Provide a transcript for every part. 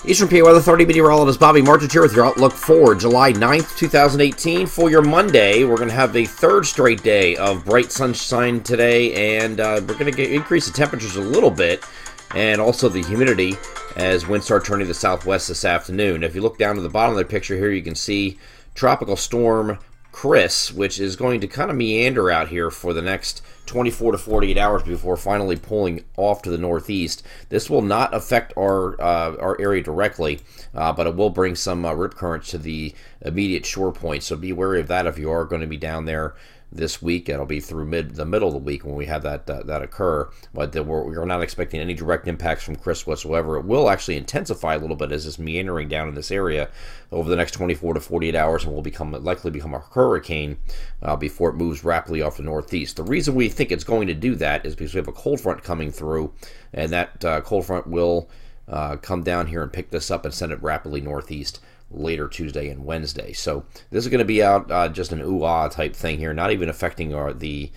Eastern PA Weather 30 meteorologist Bobby Martich here with your outlook for July 9th, 2018. For your Monday, we're going to have the third straight day of bright sunshine today, and we're going to increase the temperatures a little bit, and also the humidity as winds start turning to the southwest this afternoon. If you look down to the bottom of the picture here, you can see Tropical Storm Chris, which is going to kind of meander out here for the next 24 to 48 hours before finally pulling off to the northeast. This will not affect our area directly, but it will bring some rip currents to the immediate shore point, so be wary of that if you are going to be down there this week. It'll be through the middle of the week when we have that occur, but we're not expecting any direct impacts from Chris whatsoever. It will actually intensify a little bit as it's meandering down in this area over the next 24 to 48 hours, and will likely become a hurricane before it moves rapidly off the northeast. The reason we think it's going to do that is because we have a cold front coming through, and that cold front will come down here and pick this up and send it rapidly northeast later Tuesday and Wednesday. So this is going to be out just an ooh-ah type thing here, not even affecting the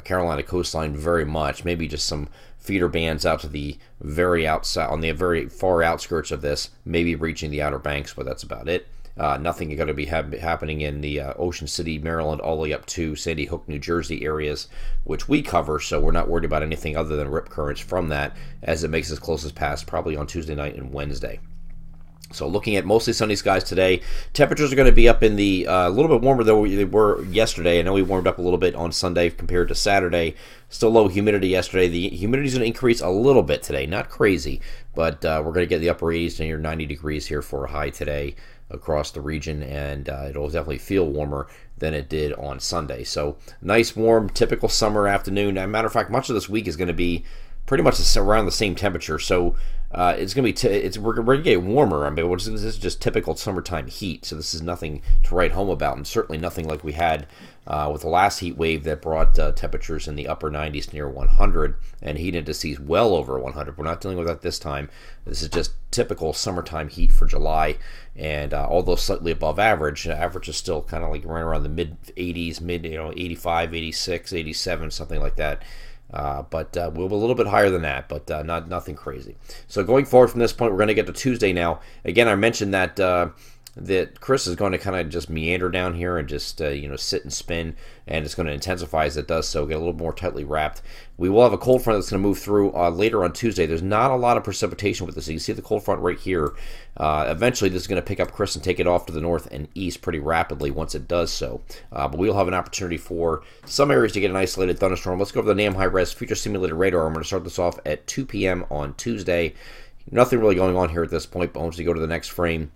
Carolina coastline very much. Maybe just some feeder bands out to the very outside, on the very far outskirts of this, maybe reaching the Outer Banks, but that's about it. Nothing going to be happening in the Ocean City, Maryland, all the way up to Sandy Hook, New Jersey areas, which we cover, so we're not worried about anything other than rip currents from that as it makes its closest pass probably on Tuesday night and Wednesday. So looking at mostly sunny skies today, temperatures are going to be up in the a little bit warmer than they were yesterday. I know we warmed up a little bit on Sunday compared to Saturday. Still low humidity yesterday. The humidity is going to increase a little bit today, not crazy, but we're going to get the upper 80s to near 90 degrees here for a high today across the region, and it'll definitely feel warmer than it did on Sunday. So nice, warm, typical summer afternoon. As a matter of fact, much of this week is going to be pretty much around the same temperature. So it's going to be we're going to get warmer. I mean, this is just typical summertime heat. So this is nothing to write home about, and certainly nothing like we had with the last heat wave that brought temperatures in the upper 90s near 100 and heat indices well over 100. We're not dealing with that this time. This is just typical summertime heat for July, and although slightly above average, average is still kind of like right around the mid 80s, 85, 86, 87, something like that. But we'll be a little bit higher than that, but nothing crazy. So going forward from this point, we're going to get to Tuesday now. Again, I mentioned that Chris is going to kind of just meander down here and just sit and spin, and it's going to intensify as it does so, get a little more tightly wrapped. We will have a cold front that's going to move through later on Tuesday. There's not a lot of precipitation with this. You can see the cold front right here. Eventually, this is going to pick up Chris and take it off to the north and east pretty rapidly once it does so. But we'll have an opportunity for some areas to get an isolated thunderstorm. Let's go over the NAM high-res future simulated radar. I'm going to start this off at 2 p.m. on Tuesday. Nothing really going on here at this point, but once you go to the next frame,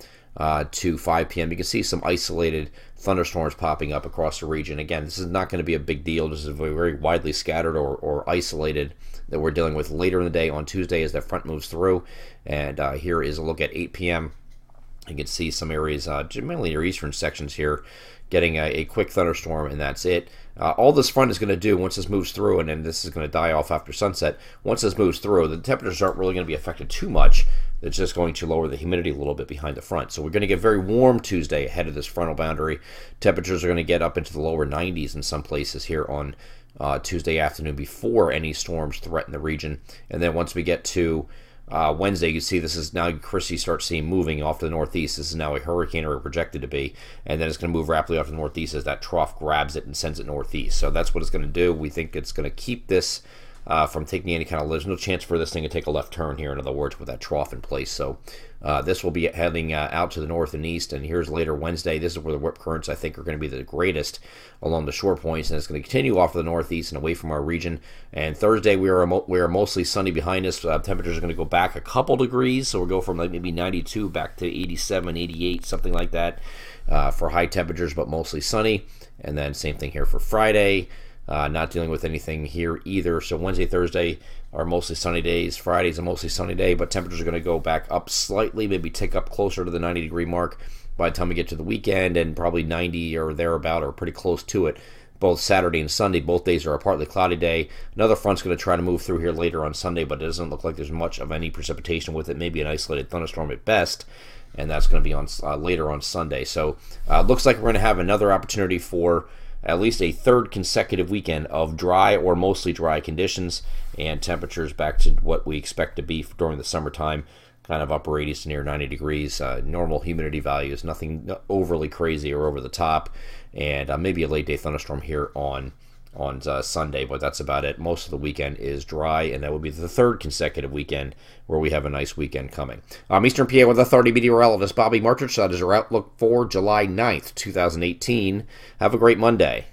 to 5 p.m. you can see some isolated thunderstorms popping up across the region. Again, this is not going to be a big deal. This is very widely scattered or isolated that we're dealing with later in the day on Tuesday as that front moves through. And here is a look at 8 p.m. You can see some areas, mainly your eastern sections here, getting a quick thunderstorm, and that's it. All this front is going to do once this moves through, and then this is going to die off after sunset. Once this moves through, the temperatures aren't really going to be affected too much. It's just going to lower the humidity a little bit behind the front. So we're going to get very warm Tuesday ahead of this frontal boundary. Temperatures are going to get up into the lower 90s in some places here on Tuesday afternoon before any storms threaten the region. And then once we get to Wednesday, you see this is now Chrissy starts seeing moving off to the northeast. This is now a hurricane, or projected to be, and then it's going to move rapidly off to the northeast as that trough grabs it and sends it northeast. So that's what it's going to do. We think it's going to keep this from taking any kind of, there's no chance for this thing to take a left turn here, in other words, with that trough in place. So this will be heading out to the north and east, and here's later Wednesday. This is where the rip currents, I think, are going to be the greatest along the shore points, and it's going to continue off to the northeast and away from our region. And Thursday, we are mostly sunny behind us. Temperatures are going to go back a couple degrees, so we'll go from like maybe 92 back to 87, 88, something like that for high temperatures, but mostly sunny. And then same thing here for Friday. Not dealing with anything here either. So Wednesday, Thursday are mostly sunny days. Friday's a mostly sunny day, but temperatures are going to go back up slightly, maybe tick up closer to the 90-degree mark by the time we get to the weekend, and probably 90 or thereabout, or pretty close to it. Both Saturday and Sunday, both days are a partly cloudy day. Another front's going to try to move through here later on Sunday, but it doesn't look like there's much of any precipitation with it. Maybe an isolated thunderstorm at best, and that's going to be on later on Sunday. So looks like we're going to have another opportunity for at least a third consecutive weekend of dry or mostly dry conditions, and temperatures back to what we expect to be during the summertime. kind of upper 80s to near 90 degrees. Normal humidity values, nothing overly crazy or over the top, and maybe a late day thunderstorm here on Sunday, but that's about it. Most of the weekend is dry, and that will be the third consecutive weekend where we have a nice weekend coming. Eastern PA with Authority Meteorologist Bobby Martich. That is our outlook for July 9th, 2018. Have a great Monday.